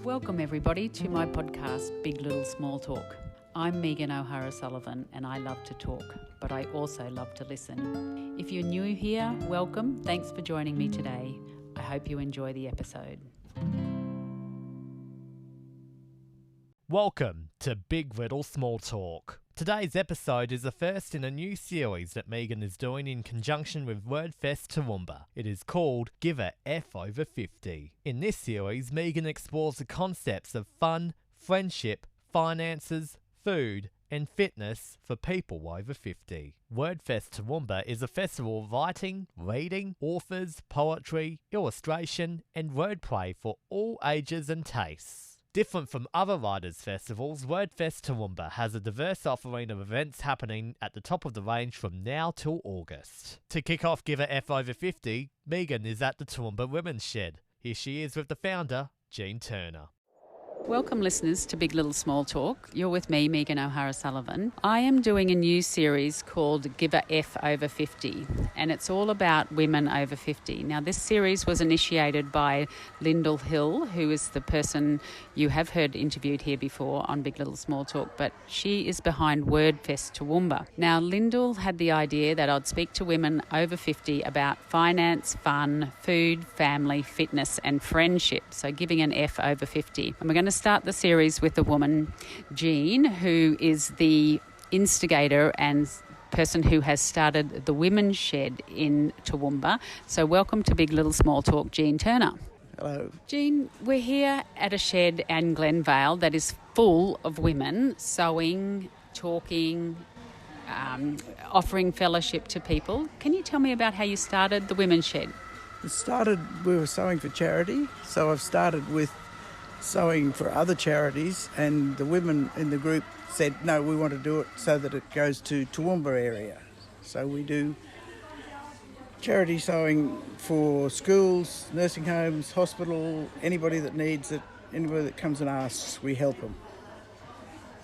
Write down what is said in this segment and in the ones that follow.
Welcome everybody to my podcast, Big Little Small Talk. I'm Megan O'Hara-Sullivan and I love to talk, but I also love to listen. If you're new here, welcome. Thanks for joining me today. I hope you enjoy the episode. Welcome to Big Little Small Talk. Today's episode is the first in a new series that Megan is doing in conjunction with WordFest Toowoomba. It is called Give a F over 50. In this series, Megan explores the concepts of fun, friendship, finances, food, and fitness for people over 50. WordFest Toowoomba is a festival of writing, reading, authors, poetry, illustration, and wordplay for all ages and tastes. Different from other writers' festivals, WordFest Toowoomba has a diverse offering of events happening at the top of the range from now till August. To kick off Give a F over 50, Megan is at the Toowoomba Women's Shed. Here she is with the founder, Jean Turner. Welcome listeners to Big Little Small Talk. You're with me, Megan O'Hara-Sullivan. I am doing a new series called Give a F over 50, and it's all about women over 50. Now, this series was initiated by Lyndall Hill, who is the person you have heard interviewed here before on Big Little Small Talk, but she is behind WordFest Toowoomba. Now, Lyndall had the idea that I'd speak to women over 50 about finance, fun, food, family, fitness, and friendship. So giving an F over 50. And we're going to start the series with a woman, Jean, who is the instigator and person who has started the Women's Shed in Toowoomba. So welcome to Big Little Small Talk, Jean Turner. Hello. Jean, we're here at a shed in Glenvale that is full of women sewing, talking, offering fellowship to people. Can you tell me about how you started the Women's Shed? We were sewing for charity, so I've started with sewing for other charities, and the women in the group said, no, we want to do it so that it goes to Toowoomba area. So we do charity sewing for schools, nursing homes, hospital, anybody that needs it, anybody that comes and asks, we help them.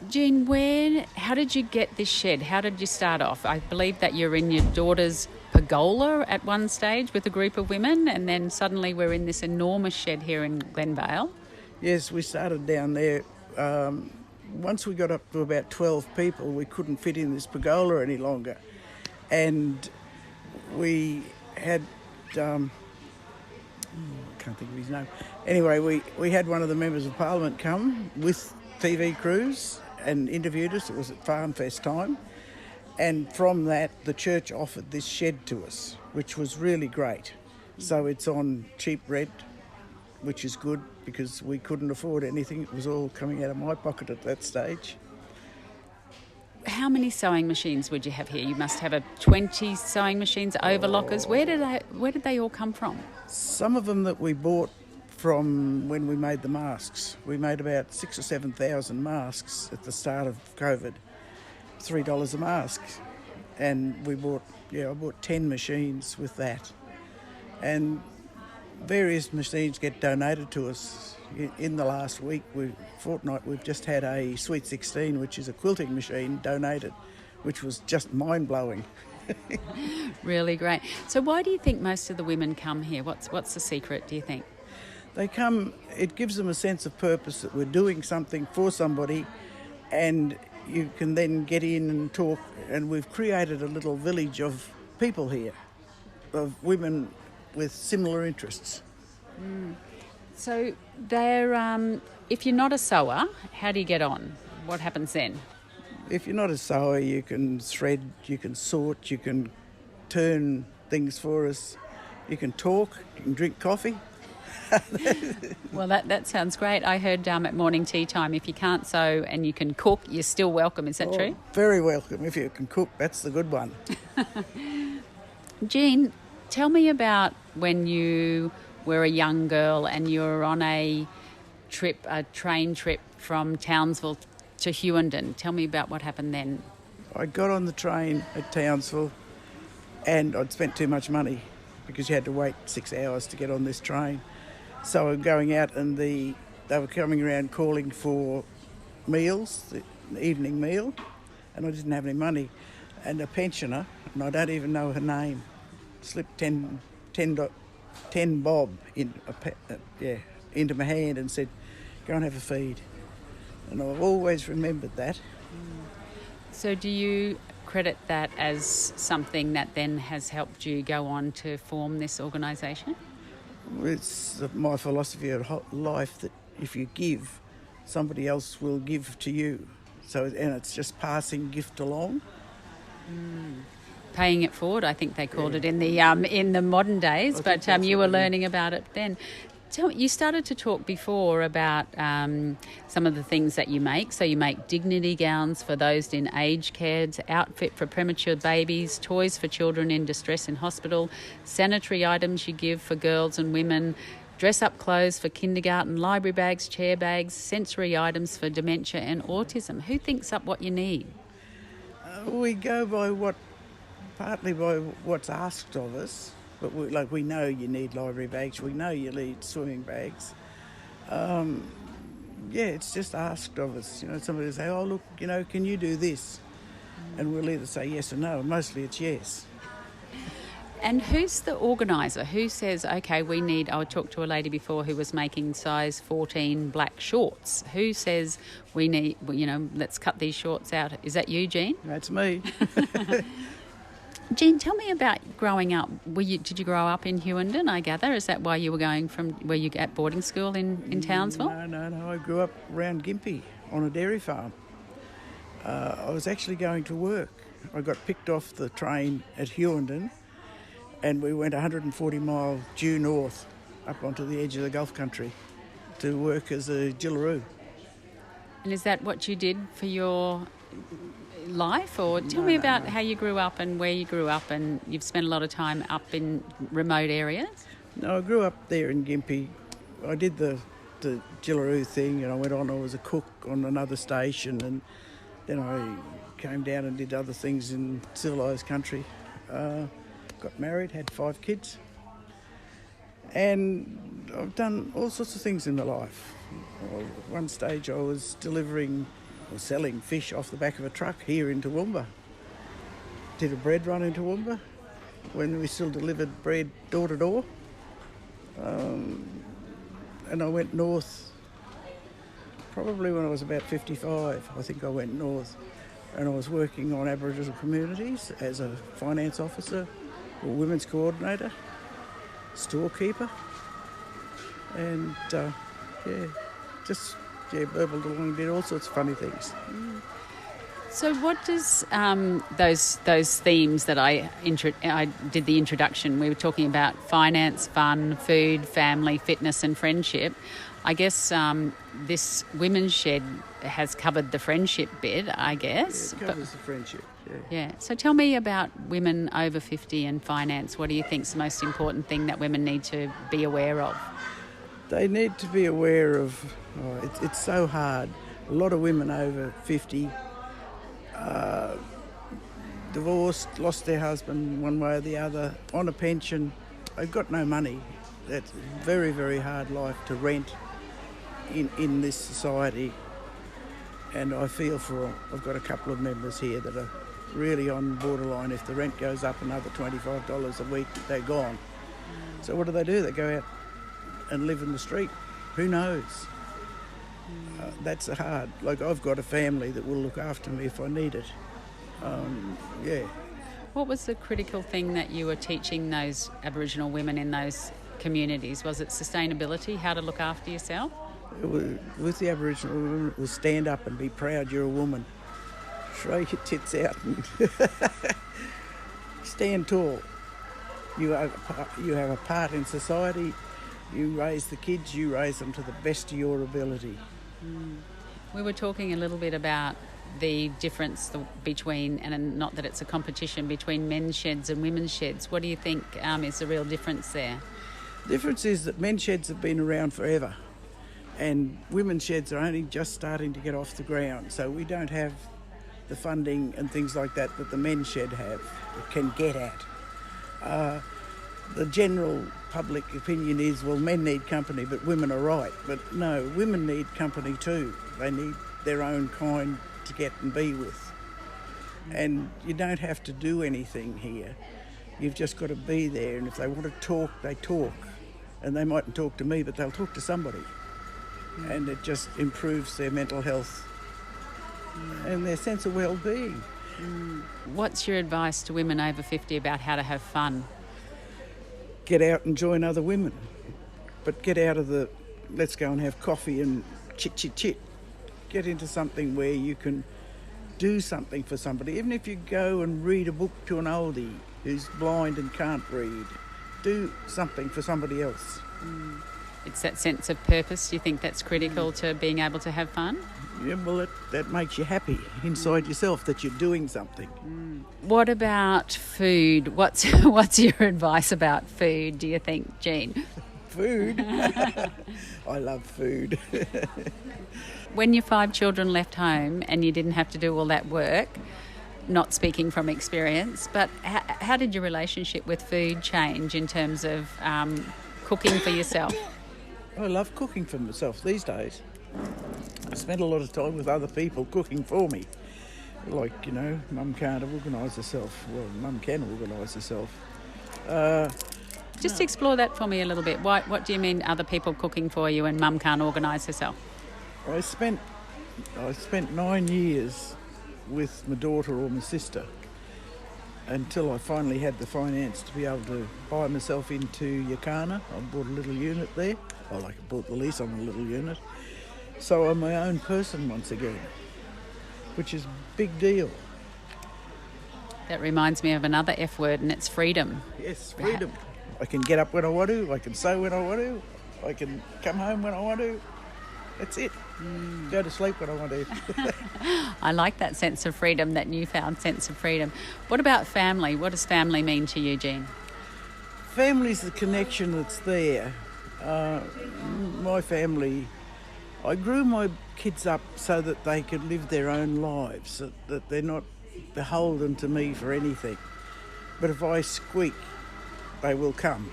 Jean, how did you get this shed? How did you start off? I believe that you're in your daughter's pergola at one stage with a group of women, and then suddenly we're in this enormous shed here in Glenvale. Yes, we started down there. Once we got up to about 12 people, we couldn't fit in this pergola any longer. And we had, I can't think of his name. Anyway, we had one of the members of Parliament come with TV crews and interviewed us. It was at Farm Fest time. And from that, the church offered this shed to us, which was really great. So it's on cheap rent, which is good because we couldn't afford anything. It was all coming out of my pocket at that stage. How many sewing machines would you have here? You must have 20 sewing machines, overlockers. Where did they all come from? Some of them that we bought from when we made the masks. We made about 6,000 or 7,000 masks at the start of COVID. $3 a mask. And I bought 10 machines with that. And various machines get donated to us. In the last fortnight, we've just had a Sweet 16, which is a quilting machine, donated, which was just mind-blowing. Really great. So why do you think most of the women come here? What's the secret, do you think? They come, it gives them a sense of purpose that we're doing something for somebody, and you can then get in and talk, and we've created a little village of people here, of women with similar interests. So if you're not a sewer, how do you get on? What happens then? If you're not a sewer, you can thread, you can sort, you can turn things for us, you can talk, you can drink coffee. Well, that sounds great. I heard at morning tea time, if you can't sew and you can cook, you're still welcome. Is that true? Very welcome. If you can cook, that's the good one. Jean, tell me about when you were a young girl and you were on a train trip from Townsville to Hughenden. Tell me about what happened then. I got on the train at Townsville and I'd spent too much money because you had to wait 6 hours to get on this train. So I'm going out and they were coming around calling for meals, the evening meal, and I didn't have any money. And a pensioner, and I don't even know her name, slipped 10 bob into my hand and said, go and have a feed. And I've always remembered that. So do you credit that as something that then has helped you go on to form this organisation? It's my philosophy of life that if you give, somebody else will give to you. So, and it's just passing gift along. Paying it forward, I think they called it in the modern days, but you were learning about it then. You started to talk before about some of the things that you make. So you make dignity gowns for those in aged care, outfit for premature babies, toys for children in distress in hospital, sanitary items you give for girls and women, dress-up clothes for kindergarten, library bags, chair bags, sensory items for dementia and autism. Who thinks up what you need? We go by partly by what's asked of us, but we know you need library bags, we know you need swimming bags. It's just asked of us. Somebody will say, oh, look, can you do this? And we'll either say yes or no, and mostly it's yes. And who's the organiser? Who says, okay, I talked to a lady before who was making size 14 black shorts. Who says we need, let's cut these shorts out? Is that you, Jean? That's me. Jean, tell me about growing up. Did you grow up in Hughenden, I gather? Is that why you were you at boarding school in Townsville? No. I grew up around Gympie on a dairy farm. I was actually going to work. I got picked off the train at Hughenden, and we went 140 miles due north up onto the edge of the Gulf country to work as a Jillaroo. And is that what you did for your life? Or tell me about how you grew up and where you grew up, and you've spent a lot of time up in remote areas? No, I grew up there in Gympie. I did the Jillaroo thing, and I went on, I was a cook on another station, and then I came down and did other things in civilised country. Got married, had 5 kids, and I've done all sorts of things in my life. At one stage I was selling fish off the back of a truck here in Toowoomba. Did a bread run in Toowoomba when we still delivered bread door to door. And I went north probably when I was about 55. I think I went north, and I was working on Aboriginal communities as a finance officer, or women's coordinator, storekeeper, and burbled along, did all sorts of funny things. So what does those themes that I did the introduction, we were talking about finance, fun, food, family, fitness and friendship. I guess this women's shed has covered the friendship bit, I guess. Yeah, it covers the friendship, yeah. So tell me about women over 50 and finance. What do you think is the most important thing that women need to be aware of? They need to be aware of, it's so hard. A lot of women over 50 divorced, lost their husband one way or the other, on a pension. They've got no money. That's a very, very hard life to rent in this society. And I feel I've got a couple of members here that are really on borderline. If the rent goes up another $25 a week, they're gone. So what do? They go out and live in the street. Who knows? That's hard. Like, I've got a family that will look after me if I need it. What was the critical thing that you were teaching those Aboriginal women in those communities? Was it sustainability, how to look after yourself? With the Aboriginal women, it was stand up and be proud you're a woman. Throw your tits out and stand tall. You have a part in society. You raise the kids, you raise them to the best of your ability. We were talking a little bit about the difference between, and not that it's a competition, between men's sheds and women's sheds. What do you think is the real difference there? The difference is that men's sheds have been around forever, and women's sheds are only just starting to get off the ground. So we don't have the funding and things like that the men's shed can get at. The general public opinion is, well, men need company, but women are right. But no, women need company too. They need their own kind to get and be with. And you don't have to do anything here. You've just got to be there, and if they want to talk, they talk. And they mightn't talk to me, but they'll talk to somebody. and it just improves their mental health and their sense of well-being. What's your advice to women over 50 about how to have fun? Get out and join other women, but get out of the let's go and have coffee and chit. Get into something where you can do something for somebody. Even if you go and read a book to an oldie who's blind and can't read, do something for somebody else. It's that sense of purpose. Do you think that's critical to being able to have fun? Yeah, well, that makes you happy inside yourself that you're doing something. What about food? What's your advice about food, do you think, Jean? Food? I love food. When your 5 children left home and you didn't have to do all that work, not speaking from experience, but how did your relationship with food change in terms of cooking for yourself? I love cooking for myself these days. I spend a lot of time with other people cooking for me. Like, Mum can't organise herself. Well, Mum can organise herself. Just explore that for me a little bit. What do you mean other people cooking for you and Mum can't organise herself? I spent 9 years with my daughter or my sister until I finally had the finance to be able to buy myself into Yakana. I bought a little unit there. I bought the lease on a little unit. So I'm my own person once again, which is a big deal. That reminds me of another F word, and it's freedom. Yes, freedom. I can get up when I want to, I can sew when I want to, I can come home when I want to. That's it. Go to sleep when I want to. I like that sense of freedom, that newfound sense of freedom. What about family? What does family mean to you, Jean? Family's the connection that's there. My family, I grew my kids up so that they could live their own lives, that they're not beholden to me for anything. But if I squeak, they will come.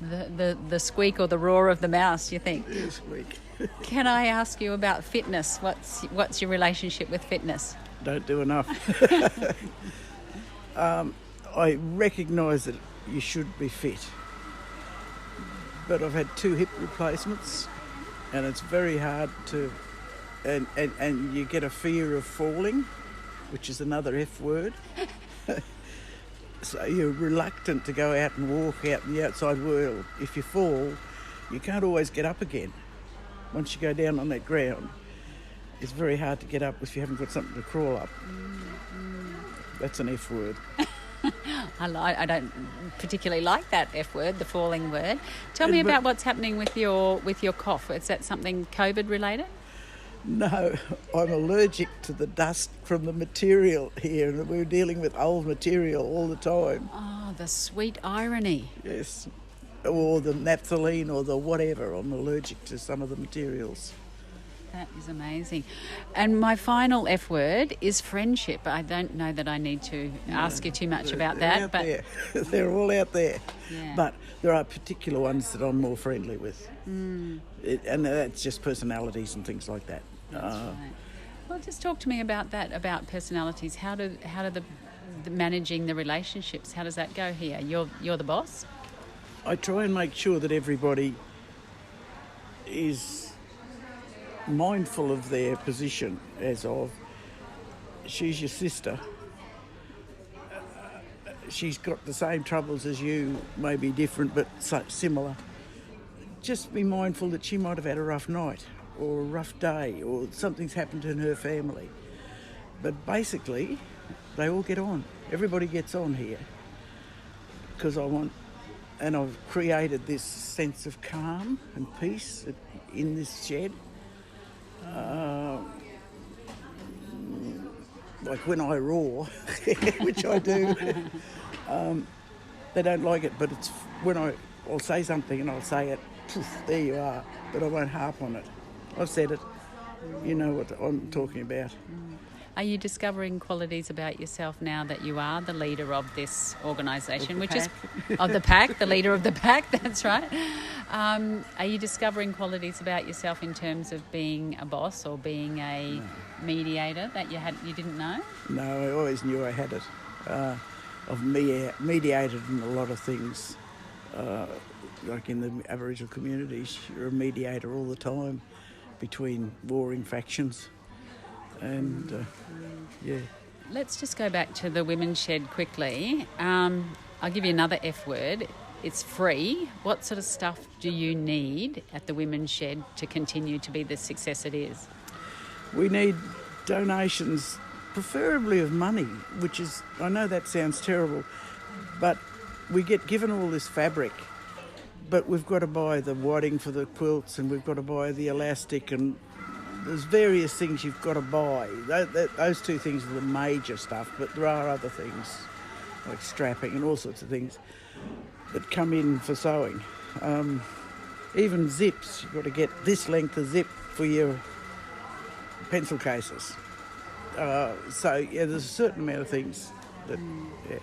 The squeak or the roar of the mouse, you think? Yeah, squeak. Can I ask you about fitness? What's your relationship with fitness? Don't do enough. I recognise that you should be fit. But I've had 2 hip replacements and it's very hard to... And you get a fear of falling, which is another F word. So you're reluctant to go out and walk out in the outside world. If you fall, you can't always get up again. Once you go down on that ground, it's very hard to get up if you haven't got something to crawl up. That's an F word. I don't particularly like that F word, the falling word. Tell me about what's happening with your cough. Is that something COVID related? No, I'm allergic to the dust from the material here, and we're dealing with old material all the time. Oh, the sweet irony. Yes, or the naphthalene or the whatever. I'm allergic to some of the materials. That is amazing. And my final F word is friendship. I don't know that I need to ask you too much about that. But they're all out there. Yeah. But there are particular ones that I'm more friendly with. And that's just personalities and things like that. That's right. Well, just talk to me about that, about personalities. How do the managing the relationships, how does that go here? You're the boss? I try and make sure that everybody is mindful of their position as of, she's your sister. She's got the same troubles as you, maybe different but similar. Just be mindful that she might have had a rough night or a rough day or something's happened in her family. But basically, they all get on. Everybody gets on here because and I've created this sense of calm and peace in this shed. Like when I roar, which I do, they don't like it, but it's when I'll say something and I'll say it, poof, there you are, but I won't harp on it. I've said it, you know what I'm talking about. Are you discovering qualities about yourself now that you are the leader of this organisation, which is of the pack, the leader of the pack? That's right. Are you discovering qualities about yourself in terms of being a boss or being a mediator that you didn't know? No, I always knew I had it. I've mediated in a lot of things. like in the Aboriginal communities, you're a mediator all the time between warring factions. And, yeah. Let's just go back to the Women's Shed quickly. I'll give you another F word. It's free. What sort of stuff do you need at the Women's Shed to continue to be the success it is? We need donations, preferably of money, which is, I know that sounds terrible, but we get given all this fabric, but we've got to buy the wadding for the quilts, and we've got to buy the elastic, and there's various things you've got to buy. Those two things are the major stuff, but there are other things like strapping and all sorts of things that come in for sewing. Even zips, you've got to get this length of zip for your pencil cases. So, yeah, there's a certain amount of things that, yeah.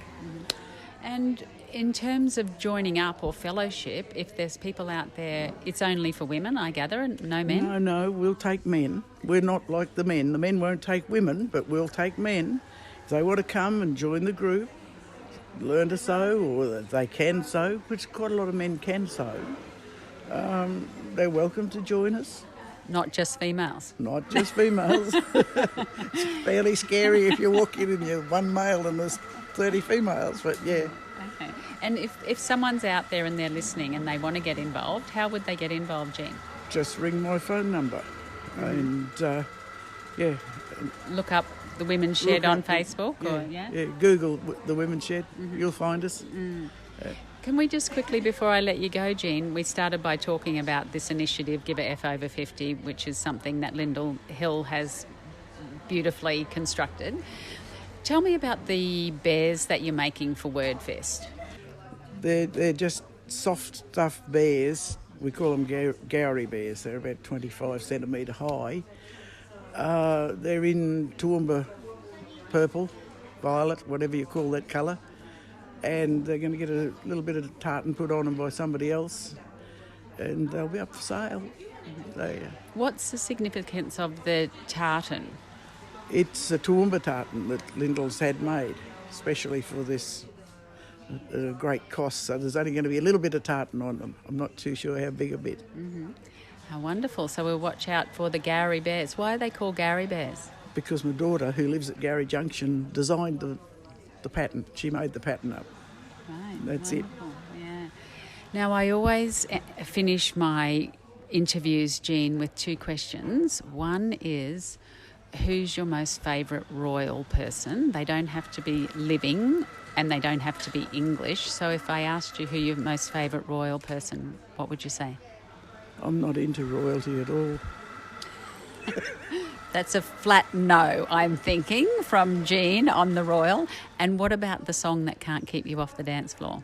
And in terms of joining up or fellowship, if there's people out there, it's only for women, I gather, and no men? No, we'll take men. We're not like the men. The men won't take women, but we'll take men. If they want to come and join the group, learn to sew, or they can sew, which quite a lot of men can sew, they're welcome to join us. Not just females? Not just females. It's fairly scary if you walk in and you're one male and there's 30 females, but yeah. Okay. And if someone's out there and they're listening and they want to get involved, how would they get involved, Jean? Just ring my phone number and, yeah. Look up the Women's Shed on Facebook? Yeah, Google the Women's Shed. You'll find us. Can we just quickly, before I let you go, Jean, we started by talking about this initiative, Give a F Over 50, which is something that Lyndall Hill has beautifully constructed. Tell me about the bears that you're making for WordFest. They're just soft stuffed bears. We call them Gowrie bears. They're about 25 centimetre high. They're in Toowoomba purple, violet, whatever you call that colour. And they're going to get a little bit of tartan put on them by somebody else, and they'll be up for sale. What's the significance of the tartan? It's a Toowoomba tartan that Lyndall's had made, especially for this great cost. So there's only going to be a little bit of tartan on them. I'm not too sure how big a bit. Mm-hmm. How wonderful. So we'll watch out for the Gowrie bears. Why are they called Gowrie bears? Because my daughter, who lives at Gowrie Junction, designed the pattern. She made the pattern up. Right. That's wonderful. Yeah. Now, I always finish my interviews, Jean, with two questions. One is, who's your most favourite royal person? They don't have to be living and they don't have to be English. So if I asked you who your most favourite royal person, what would you say? I'm not into royalty at all. That's a flat no, I'm thinking, from Jean on the royal. And what about the song that can't keep you off the dance floor?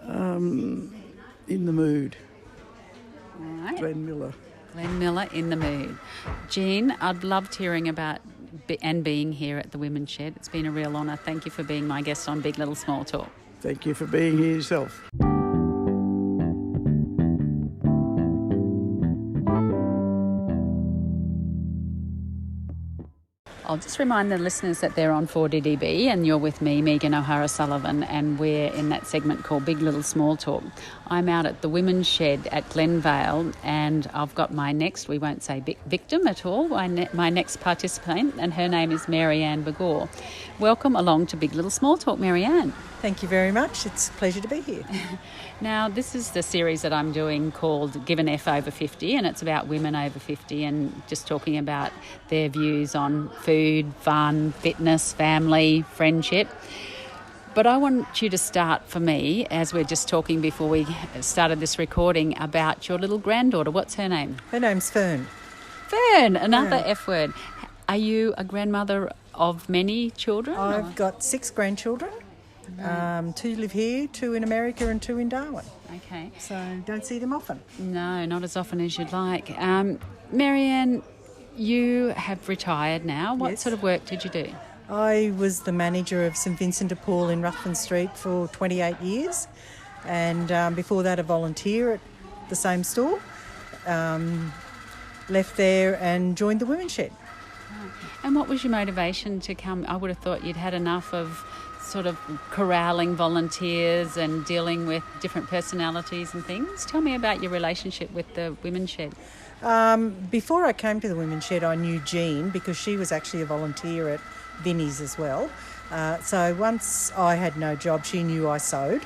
In the Mood. All right. Glenn Miller. Glenn Miller, In the Mood. Jean, I'd loved hearing about and being here at the Women's Shed. It's been a real honour. Thank you for being my guest on Big Little Small Talk. Thank you for being here yourself. I'll just remind the listeners that they're on 4DDB and you're with me, Megan O'Hara-Sullivan, and we're in that segment called Big Little Small Talk. I'm out at the Women's Shed at Glenvale and I've got my next, we won't say victim at all, my next participant, and her name is Marianne Begor. Welcome along to Big Little Small Talk, Marianne. Thank you very much. It's a pleasure to be here. Now, this is the series that I'm doing called Give an F Over 50, and it's about women over 50 and just talking about their views on food, fun, fitness, family, friendship. But I want you to start for me, as we're just talking before we started this recording, about your little granddaughter. What's her name? Her name's Fern. Fern, another Yeah. F word. Are you a grandmother of many children? I've got 6 grandchildren. 2 live here, 2 in America and 2 in Darwin. Okay. So don't see them often. No, not as often as you'd like. Marianne, you have retired now. What Yes. sort of work did you do? I was the manager of St Vincent de Paul in Ruthven Street for 28 years, and before that a volunteer at the same store. Left there and joined the Women's Shed. And what was your motivation to come? I would have thought you'd had enough of sort of corralling volunteers and dealing with different personalities and things. Tell me about your relationship with the Women's Shed. Before I came to the Women's Shed, I knew Jean because she was actually a volunteer at Vinnie's as well. So once I had no job, she knew I sewed.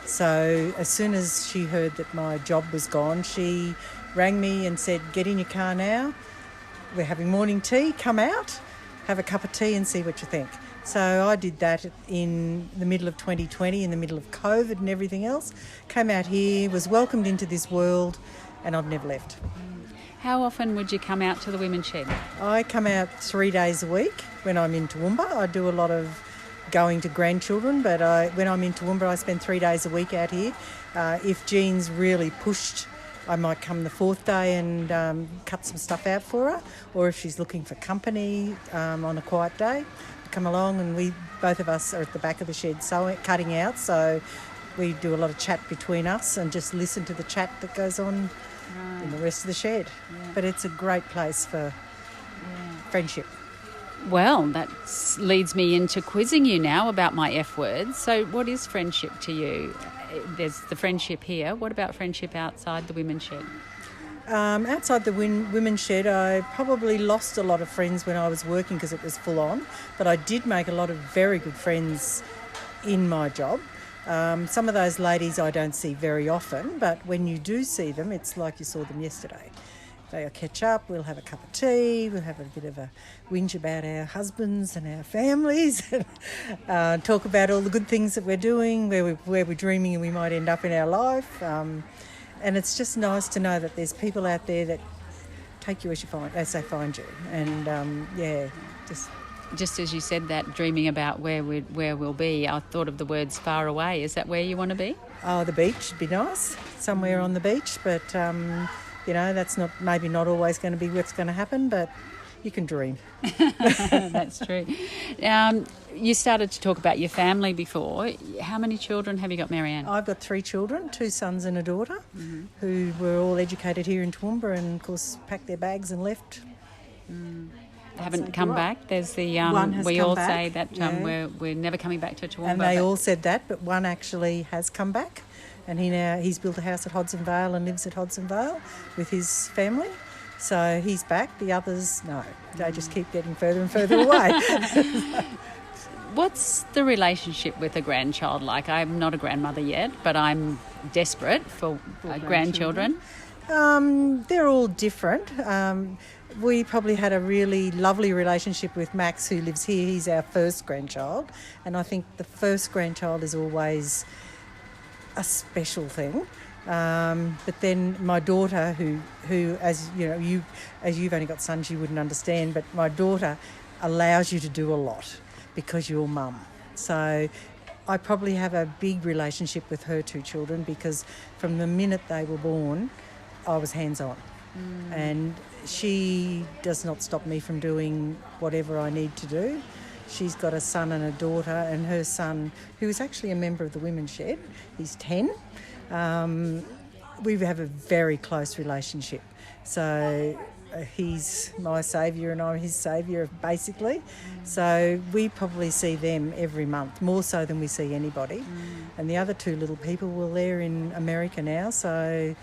So as soon as she heard that my job was gone, she rang me and said, "Get in your car now. We're having morning tea. Come out, have a cup of tea and see what you think." So I did that in the middle of 2020, in the middle of COVID and everything else. Came out here, was welcomed into this world, and I've never left. How often would you come out to the Women's Shed? I come out 3 days a week when I'm in Toowoomba. I do a lot of going to grandchildren, but when I'm in Toowoomba, I spend 3 days a week out here. If Jean's really pushed, I might come the fourth day and cut some stuff out for her, or if she's looking for company on a quiet day, I come along, and both of us are at the back of the shed cutting out, so we do a lot of chat between us and just listen to the chat that goes on in the rest of the shed. Yeah. But it's a great place for friendship. Well, that leads me into quizzing you now about my F words. So what is friendship to you? There's the friendship here. What about friendship outside the Women's Shed? Outside the Women's Shed, I probably lost a lot of friends when I was working because it was full on, but I did make a lot of very good friends in my job. Some of those ladies I don't see very often, but when you do see them, it's like you saw them yesterday. They'll catch up, we'll have a cup of tea, we'll have a bit of a whinge about our husbands and our families, and talk about all the good things that we're doing, where we're dreaming and we might end up in our life. And it's just nice to know that there's people out there that take you as they find you. And Just as you said that, dreaming about where we'll be, I thought of the words far away. Is that where you want to be? Oh, the beach would be nice, somewhere on the beach, but that's maybe not always going to be what's going to happen, but you can dream. That's true. You started to talk about your family before. How many children have you got, Marianne? I've got 3 children, 2 sons and a daughter, who were all educated here in Toowoomba and, of course, packed their bags and left. They haven't come back. There's the one has we come all back. Say that we're never coming back to Toowoomba. And they all said that, but one actually has come back, and he's built a house at Hodson Vale and lives at Hodson Vale with his family. So he's back. The others, no, they just keep getting further and further away. What's the relationship with a grandchild like? I'm not a grandmother yet, but I'm desperate for grandchildren. They're all different. We probably had a really lovely relationship with Max, who lives here. He's our first grandchild, and I think the first grandchild is always a special thing. But then my daughter, who as you've only got sons, you wouldn't understand, but my daughter allows you to do a lot because you're mum. So I probably have a big relationship with her 2 children, because from the minute they were born, I was hands-on. And she does not stop me from doing whatever I need to do. She's got a son and a daughter, and her son, who is actually a member of the Women's Shed, he's 10. We have a very close relationship. So he's my saviour and I'm his saviour, basically. So we probably see them every month, more so than we see anybody. And the other 2 little people, well, they're in America now, so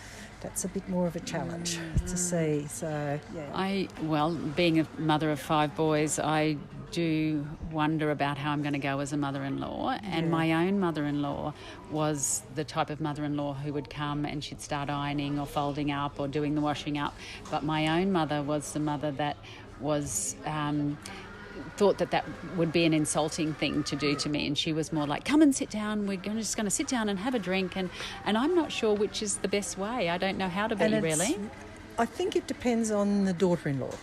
that's a bit more of a challenge to see. So, yeah. Being a mother of 5 boys, I do wonder about how I'm going to go as a mother-in-law. And my own mother-in-law was the type of mother-in-law who would come and she'd start ironing or folding up or doing the washing up. But my own mother was the mother that was thought that would be an insulting thing to do to me, and she was more like, come and sit down, we're just going to sit down and have a drink, and I'm not sure which is the best way. I don't know how to be, really. I think it depends on the daughter-in-law.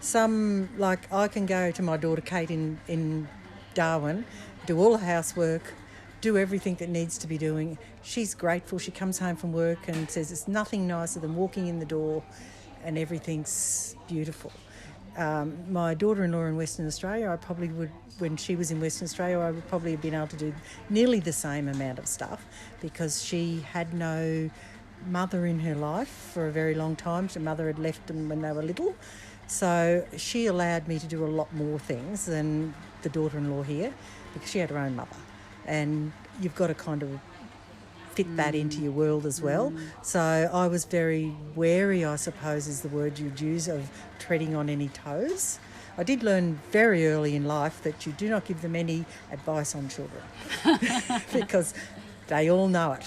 Some, like I can go to my daughter Kate in Darwin, do all the housework, do everything that needs to be doing. She's grateful. She comes home from work and says it's nothing nicer than walking in the door and everything's beautiful. My daughter-in-law in Western Australia, I probably would, when she was in Western Australia, I would probably have been able to do nearly the same amount of stuff, because she had no mother in her life for a very long time. Her mother had left them when they were little. So she allowed me to do a lot more things than the daughter-in-law here. because she had her own mother, and you've got to kind of fit that into your world as well. So I was very wary, I suppose is the word you'd use, of treading on any toes. I did learn very early in life that you do not give them any advice on children because they all know it.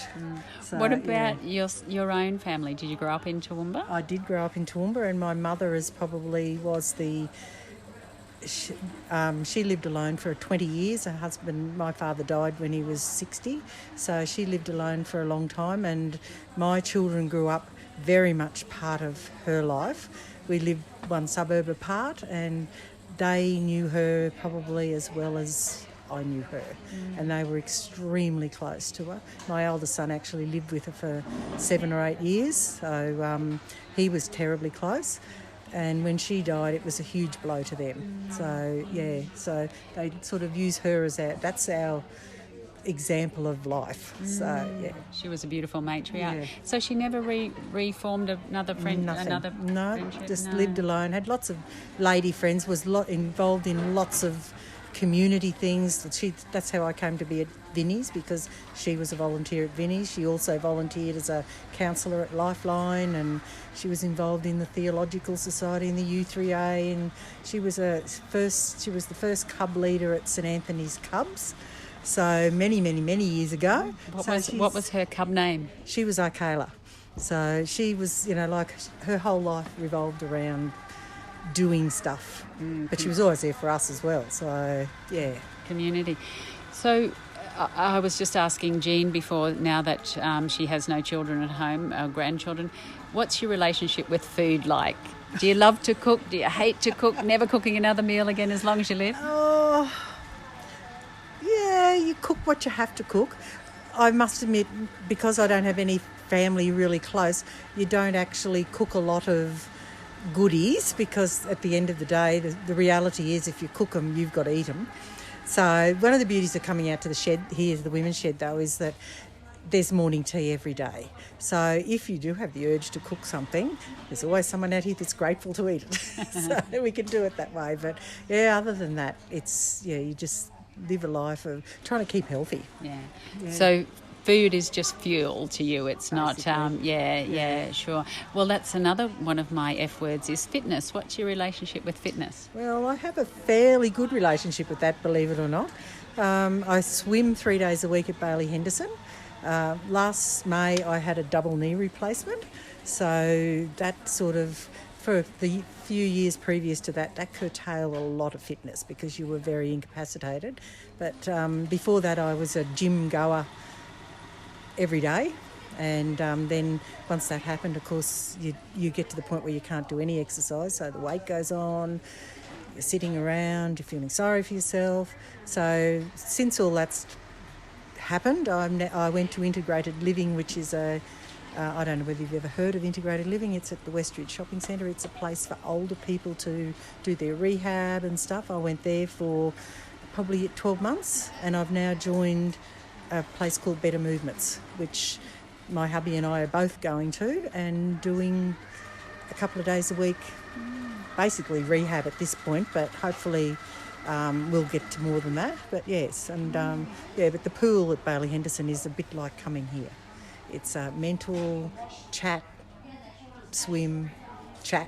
So, What about your own family? Did you grow up in Toowoomba? I did grow up in Toowoomba, and my mother she lived alone for 20 years. My father died when he was 60, so she lived alone for a long time, and my children grew up very much part of her life. We lived one suburb apart, and they knew her probably as well as I knew her, and they were extremely close to her. My eldest son actually lived with her for 7 or 8 years, so he was terribly close. And when she died, it was a huge blow to them. So they sort of use her as that's our example of life. So She was a beautiful matriarch. Yeah. So she never reformed another friend. Nothing. Lived alone. Had lots of lady friends. Was involved in lots of community things. That's how I came to be at Vinnie's, because she was a volunteer at Vinnie's. She also volunteered as a counsellor at Lifeline, and she was involved in the Theological Society and the U3A, and she was the first cub leader at St Anthony's Cubs. So many years ago. What was her cub name? She was Arcala. So she was, like her whole life revolved around doing stuff. But she was always there for us as well. So, yeah. Community. So I was just asking Jean before, now that she has no children at home, grandchildren, what's your relationship with food like? Do you love to cook? Do you hate to cook? Never cooking another meal again as long as you live? Oh, yeah, you cook what you have to cook. I must admit, because I don't have any family really close, you don't actually cook a lot of goodies, because at the end of the day, the reality is if you cook them, you've got to eat them. So one of the beauties of coming out to the shed, here's the women's shed though, is that there's morning tea every day. So if you do have the urge to cook something, there's always someone out here that's grateful to eat it. So we can do it that way. But yeah, other than that, you just live a life of trying to keep healthy. Yeah. So food is just fuel to you. It's basically not, sure. Well, that's another one of my F words is fitness. What's your relationship with fitness? Well, I have a fairly good relationship with that, believe it or not. I swim 3 days a week at Bailey Henderson. Last May I had a double knee replacement, so that sort of, for the few years previous to that curtailed a lot of fitness because you were very incapacitated. But before that I was a gym goer every day, and then once that happened, of course, you get to the point where you can't do any exercise, so the weight goes on, you're sitting around, you're feeling sorry for yourself. So since all that's happened, I went to Integrated Living, which is I don't know whether you've ever heard of Integrated Living. It's at the Westridge Shopping Centre. It's a place for older people to do their rehab and stuff. I went there for probably 12 months, and I've now joined a place called Better Movements, which my hubby and I are both going to and doing a couple of days a week, basically rehab at this point, but hopefully we'll get to more than that. But yes, and but the pool at Bailey Henderson is a bit like coming here. It's a mental chat, swim, chat,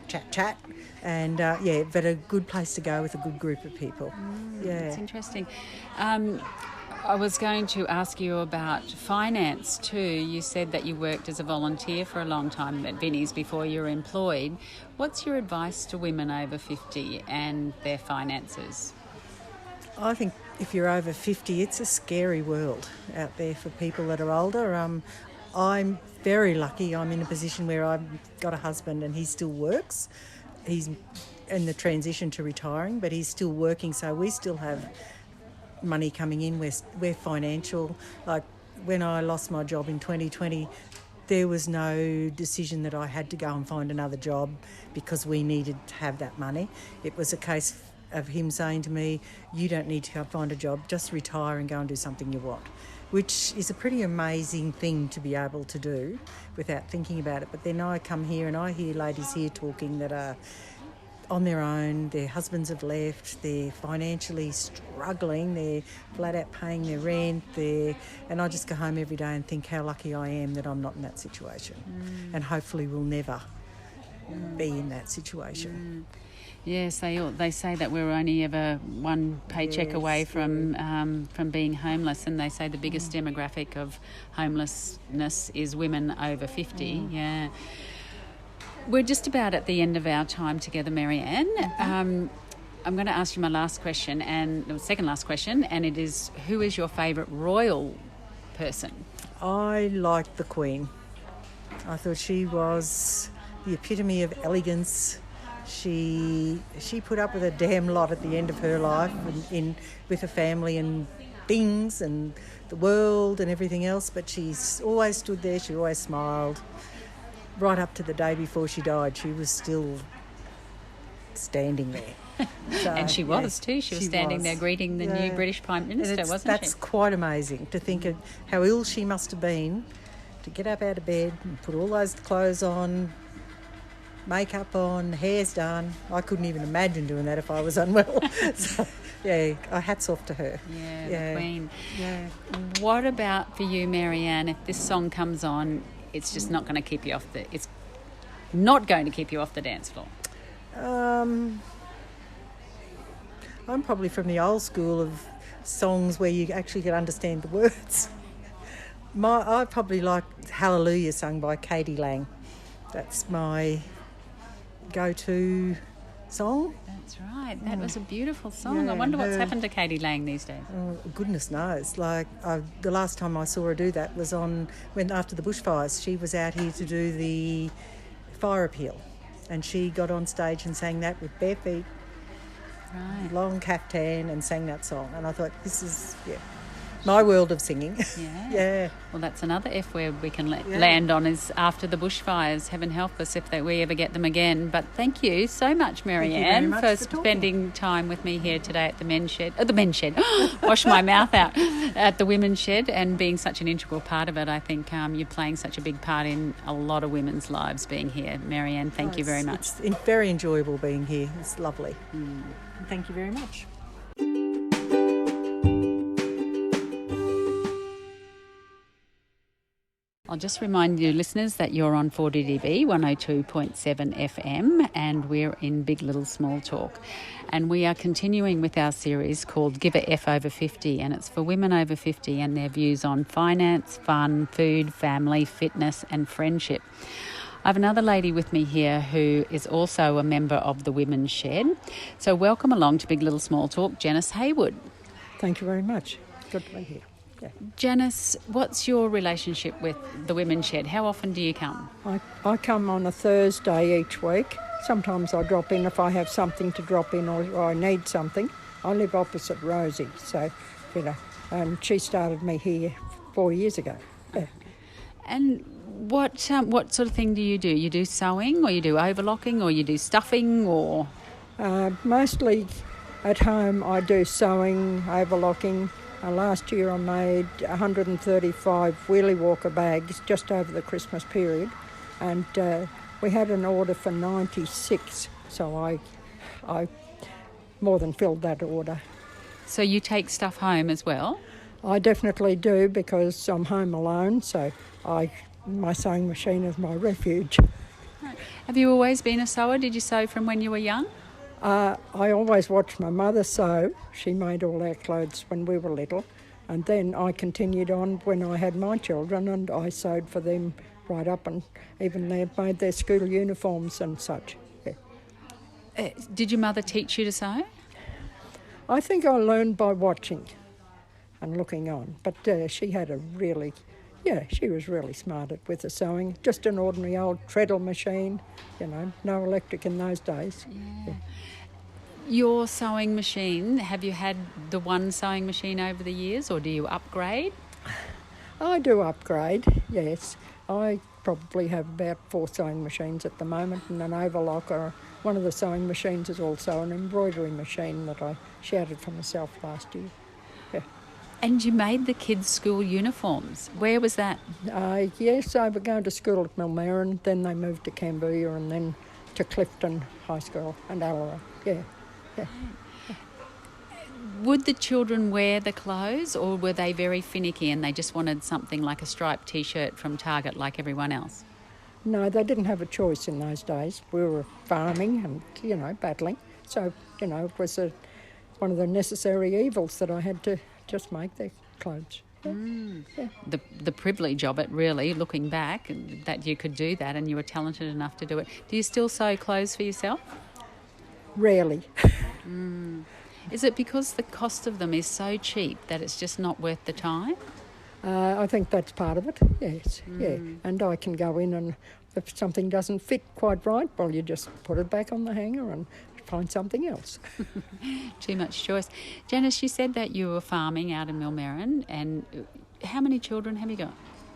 and but a good place to go with a good group of people. That's interesting. I was going to ask you about finance too. You said that you worked as a volunteer for a long time at Vinnie's before you were employed. What's your advice to women over 50 and their finances? I think if you're over 50, it's a scary world out there for people that are older. I'm very lucky. I'm in a position where I've got a husband and he still works. He's in the transition to retiring, but he's still working, so we still have money coming in. We're financial. Like when I lost my job in 2020, there was no decision that I had to go and find another job because we needed to have that money. It was a case of him saying to me, you don't need to go find a job, just retire and go and do something you want, which is a pretty amazing thing to be able to do without thinking about it. But then I come here and I hear ladies here talking that are on their own, their husbands have left, they're financially struggling, they're flat out paying their rent, and I just go home every day and think how lucky I am that I'm not in that situation. And hopefully we'll never be in that situation. Yes, they say that we're only ever one paycheck away from being homeless, and they say the biggest demographic of homelessness is women over 50. Yeah. We're just about at the end of our time together, Marianne. I'm going to ask you my last question, and the second last question, and it is, who is your favourite royal person? I liked the Queen. I thought she was the epitome of elegance. She put up with a damn lot at the end of her life with her family and things and the world and everything else, but she's always stood there, she always smiled. Right up to the day before she died, she was still standing there. So, and she was too. She was standing there greeting the new British Prime Minister, wasn't she? That's quite amazing to think of how ill she must have been to get up out of bed and put all those clothes on, makeup on, hair's done. I couldn't even imagine doing that if I was unwell. So, hats off to her. Yeah, the Queen. Yeah. What about for you, Marianne, if this song comes on, it's just not going to keep you off it's not going to keep you off the dance floor? I'm probably from the old school of songs where you actually can understand the words. I probably like Hallelujah sung by Katie Lang. That's my go-to song. That's right. That was a beautiful song. I wonder what's happened to Katie Lang these days. Oh, goodness knows. Like the last time I saw her do that was when after the bushfires. She was out here to do the fire appeal, and she got on stage and sang that with bare feet, long caftan, and sang that song. And I thought, this is my world of singing. Yeah. Well, that's another F where we can land on is after the bushfires. Heaven help us if we ever get them again. But thank you so much, Marianne, for spending time with me here today at the men's shed. Wash my mouth out. At the women's shed, and being such an integral part of it. I think you're playing such a big part in a lot of women's lives being here. Marianne, thank you very much. It's very enjoyable being here. It's lovely. Thank you very much. I'll just remind you, listeners, that you're on 4DDB 102.7 FM, and we're in Big Little Small Talk. And we are continuing with our series called Give a F Over 50, and it's for women over 50 and their views on finance, fun, food, family, fitness and friendship. I have another lady with me here who is also a member of the Women's Shed. So welcome along to Big Little Small Talk, Janice Haywood. Thank you very much. Good to be here. Yeah. Janice, what's your relationship with the Women's Shed? How often do you come? I come on a Thursday each week. Sometimes I drop in if I have something to drop in or I need something. I live opposite Rosie, so, and she started me here 4 years ago. Yeah. And what sort of thing do? You do sewing, or you do overlocking, or you do stuffing, or? Mostly at home I do sewing, overlocking. Last year I made 135 wheelie walker bags just over the Christmas period, and we had an order for 96, so I more than filled that order. So you take stuff home as well? I definitely do, because I'm home alone, so my sewing machine is my refuge. Right. Have you always been a sewer? Did you sew from when you were young? I always watched my mother sew. She made all our clothes when we were little, and then I continued on when I had my children, and I sewed for them right up, and even they made their school uniforms and such. Yeah. Did your mother teach you to sew? I think I learned by watching and looking on, but she had she was really smart with the sewing. Just an ordinary old treadle machine, no electric in those days. Yeah. Your sewing machine, have you had the one sewing machine over the years, or do you upgrade? I do upgrade, yes. I probably have about 4 sewing machines at the moment, and an overlocker. One of the sewing machines is also an embroidery machine that I shouted for myself last year. Yeah. And you made the kids' school uniforms. Where was that? Yes, they were going to school at Millmerran, then they moved to Cambodia, and then to Clifton High School and Allora. Yeah. Would the children wear the clothes, or were they very finicky and they just wanted something like a striped T-shirt from Target like everyone else? No, they didn't have a choice in those days. We were farming and, battling. So, it was one of the necessary evils that I had to just make their clothes. Yeah. The privilege of it, really, looking back, that you could do that and you were talented enough to do it. Do you still sew clothes for yourself? Rarely. Is it because the cost of them is so cheap that it's just not worth the time? I think that's part of it, yes. Yeah. And I can go in and if something doesn't fit quite right, well, you just put it back on the hanger and find something else. Too much choice. Janice, you said that you were farming out in Millmerran, and how many children have you got?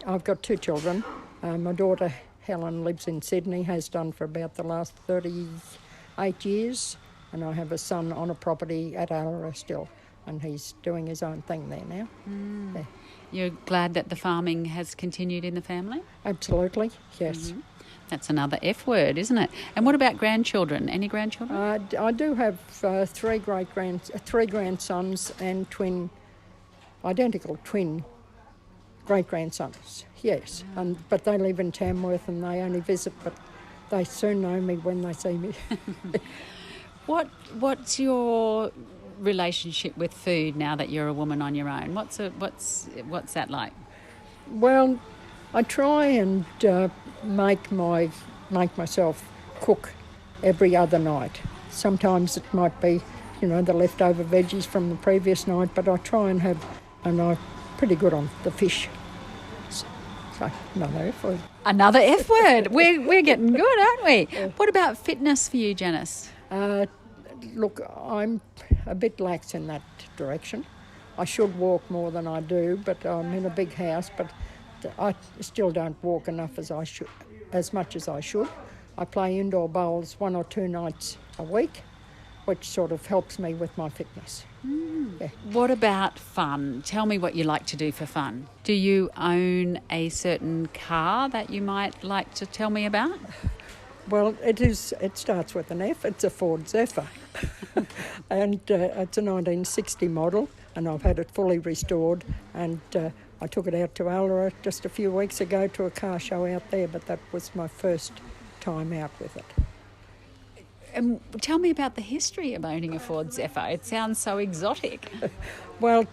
I've got 2 children. My daughter Helen lives in Sydney, has done for about the last 38 years, and I have a son on a property at Allora still, and he's doing his own thing there now. Yeah. You're glad that the farming has continued in the family? Absolutely, yes. That's another F word, isn't it? And what about grandchildren? Any grandchildren? I do have 3 grandsons and identical twin great-grandsons, yes. But they live in Tamworth and they only visit, but they soon know me when they see me. What's your relationship with food now that you're a woman on your own? What's that like? Well, I try and make myself cook every other night. Sometimes it might be, the leftover veggies from the previous night, but I try and I'm pretty good on the fish. So another F word. Another F word. We're getting good, aren't we? Yeah. What about fitness for you, Janice? Look, I'm a bit lax in that direction. I should walk more than I do, but I'm in a big house, but I still don't walk enough as much as I should. I play indoor bowls 1 or 2 nights a week, which sort of helps me with my fitness. Yeah. What about fun? Tell me what you like to do for fun. Do you own a certain car that you might like to tell me about? Well, it starts with an F. It's a Ford Zephyr. And it's a 1960 model, and I've had it fully restored. And I took it out to Allora just a few weeks ago to a car show out there, but that was my first time out with it. And tell me about the history of owning a Ford Zephyr. It sounds so exotic. Well,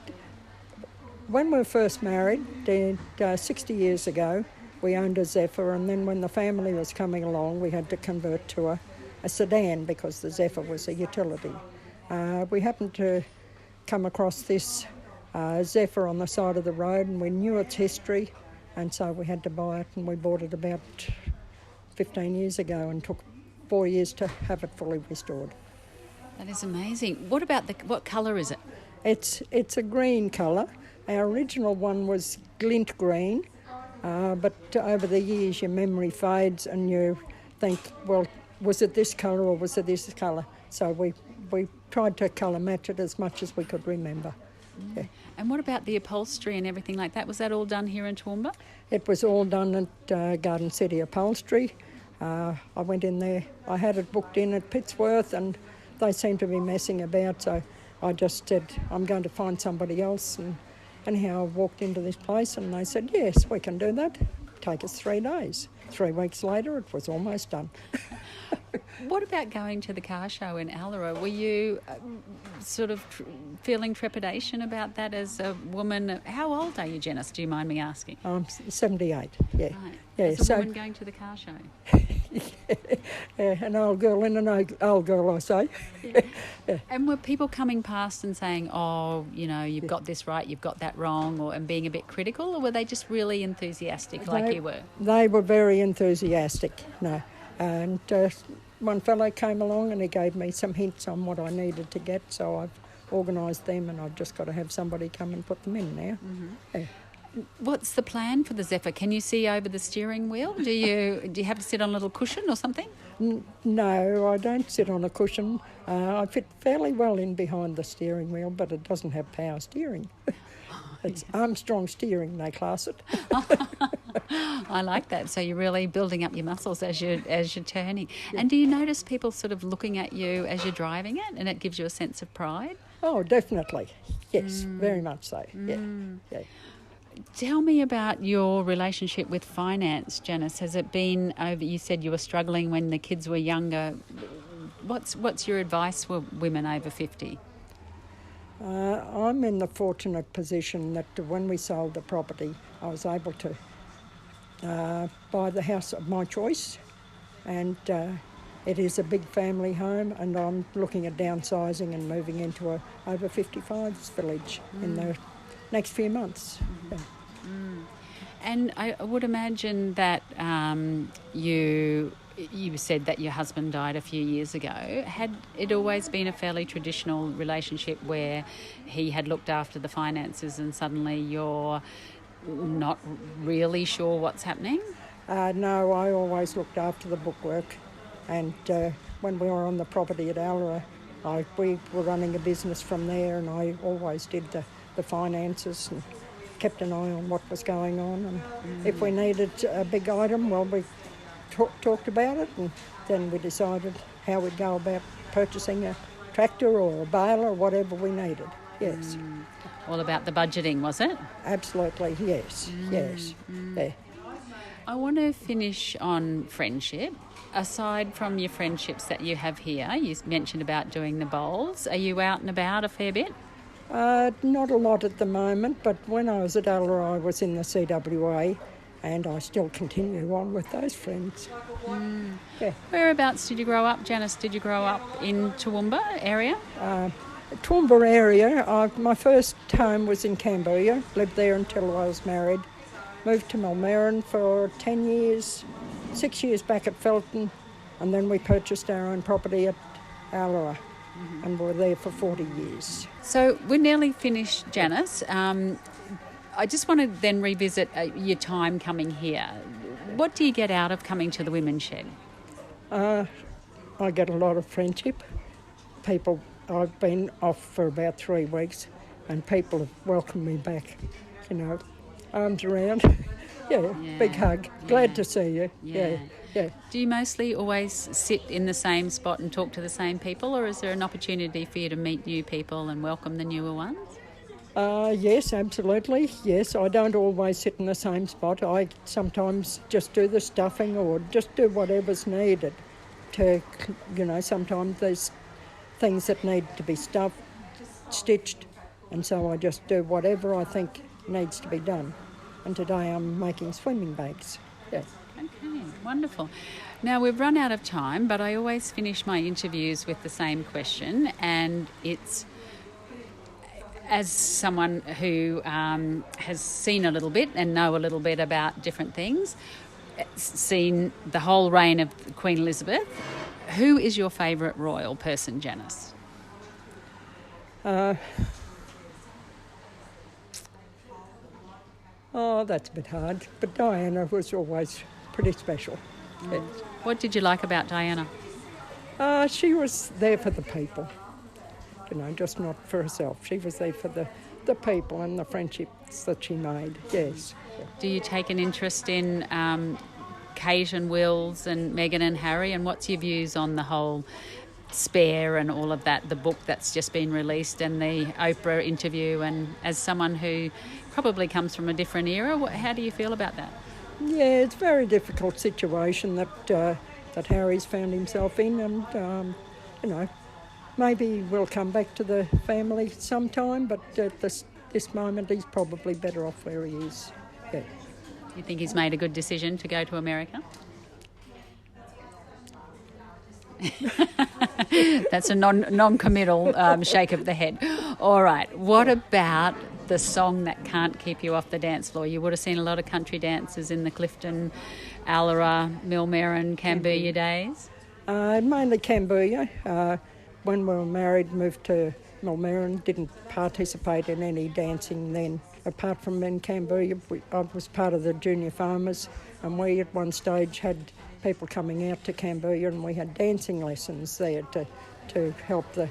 when we were first married, 60 years ago, we owned a Zephyr, and then when the family was coming along, we had to convert to a sedan because the Zephyr was a utility. We happened to come across this Zephyr on the side of the road, and we knew its history, and so we had to buy it, and we bought it about 15 years ago and took 4 years to have it fully restored. That is amazing. What colour is it? It's a green colour. Our original one was glint green, but over the years your memory fades and you think, well, was it this colour or was it this colour? So we tried to colour match it as much as we could remember. Yeah. And what about the upholstery and everything like that? Was that all done here in Toowoomba? It was all done at Garden City Upholstery. I went in there, I had it booked in at Pittsworth and they seemed to be messing about, so I just said, I'm going to find somebody else. And anyhow, I walked into this place and they said, yes, we can do that. Take us 3 days. 3 weeks later, it was almost done. What about going to the car show in Allora? Were you sort of feeling trepidation about that as a woman? How old are you, Janice? Do you mind me asking? I'm 78, yeah. Right. Yeah, as a woman going to the car show? Yeah, an old girl in an old girl, I say. Yeah. And were people coming past and saying, oh, you've got this right, you've got that wrong, and being a bit critical, or were they just really enthusiastic like you were? They were very enthusiastic, no. And one fellow came along and he gave me some hints on what I needed to get, so I've organised them and I've just got to have somebody come and put them in now. Mm-hmm. Yeah. What's the plan for the Zephyr? Can you see over the steering wheel? Do you have to sit on a little cushion or something? No, I don't sit on a cushion. I fit fairly well in behind the steering wheel, but it doesn't have power steering. It's Armstrong steering, they class it. I like that. So you're really building up your muscles as you're turning. And do you notice people sort of looking at you as you're driving it, and it gives you a sense of pride? Oh, definitely. Yes, very much so. Yeah. Tell me about your relationship with finance, Janice. Has it been over? You said you were struggling when the kids were younger. What's your advice for women over 50? I'm in the fortunate position that when we sold the property, I was able to buy the house of my choice, and it is a big family home, and I'm looking at downsizing and moving into a over 55s village in the next few months. Yeah. And I would imagine that you said that your husband died a few years ago. Had it always been a fairly traditional relationship where he had looked after the finances and suddenly you're not really sure what's happening? No, I always looked after the bookwork, and when we were on the property at Allora, we were running a business from there, and I always did the finances and kept an eye on what was going on, and if we needed a big item, well, we talked about it, and then we decided how we'd go about purchasing a tractor or a baler or whatever we needed. Yes. All about the budgeting, was it? Absolutely, yes, yes. Yeah. I want to finish on friendship. Aside from your friendships that you have here, you mentioned about doing the bowls. Are you out and about a fair bit? Not a lot at the moment, but when I was at Allora, I was in the CWA, and I still continue on with those friends. Yeah. Whereabouts did you grow up, Janice? Did you grow up in Toowoomba area? Toowoomba area. My first home was in Cambodia, lived there until I was married. Moved to Mulmerran for 10 years, 6 years back at Felton, and then we purchased our own property at Allora, and were there for 40 years. So we're nearly finished, Janice. I just want to then revisit your time coming here. What do you get out of coming to the Women's Shed? I get a lot of friendship. People, I've been off for about 3 weeks, and people have welcomed me back, arms around. Yeah, big hug. Glad to see you. Yeah. Do you mostly always sit in the same spot and talk to the same people, or is there an opportunity for you to meet new people and welcome the newer ones? Yes, absolutely. Yes, I don't always sit in the same spot. I sometimes just do the stuffing or just do whatever's needed to, sometimes there's things that need to be stitched, and so I just do whatever I think needs to be done. And today I'm making swimming bags. Yes. Okay, wonderful. Now we've run out of time, but I always finish my interviews with the same question, and it's, as someone who has seen a little bit and know a little bit about different things, seen the whole reign of Queen Elizabeth, who is your favourite royal person, Janice? That's a bit hard, but Diana was always pretty special. Yes. What did you like about Diana? She was there for the people, just not for herself. She was there for the people and the friendships that she made, yes. Do you take an interest in Kate and Wills and Meghan and Harry, and what's your views on the whole Spare and all of that, the book that's just been released and the Oprah interview, and as someone who probably comes from a different era, how do you feel about that? Yeah, it's a very difficult situation that Harry's found himself in, and maybe we'll come back to the family sometime, but at this moment he's probably better off where he is. Yeah. You think he's made a good decision to go to America? That's a non-committal shake of the head. All right, what about the song that can't keep you off the dance floor? You would have seen a lot of country dancers in the Clifton, Allora, Mulmerran, Cambodia days. Mainly Cambodia. When we were married, moved to Mulmerran, didn't participate in any dancing then. Apart from in Cambodia, I was part of the junior farmers, and we at one stage had people coming out to Cambodia, and we had dancing lessons there to help the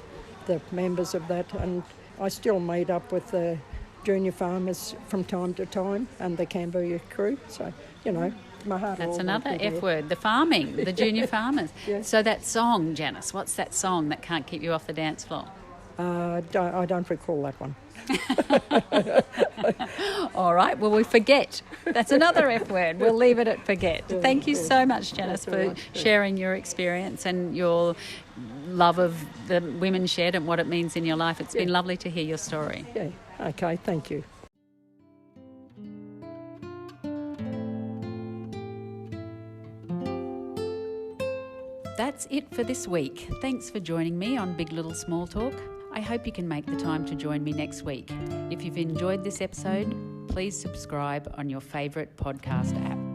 members of that. And I still meet up with the junior farmers from time to time and the Cambodia crew. So, you know, my heart will That's always another be F there. word, the farming, the junior farmers. Yeah. So that song, Janice, what's that song that can't keep you off the dance floor? I don't recall that one. All right, well, we forget. That's another F word. We'll leave it at forget. Thank you so much, Janice, for sharing your experience and your love of the women's shed and what it means in your life. It's been lovely to hear your story. Yeah, okay, thank you. That's it for this week. Thanks for joining me on Big Little Small Talk. I hope you can make the time to join me next week. If you've enjoyed this episode, please subscribe on your favourite podcast app.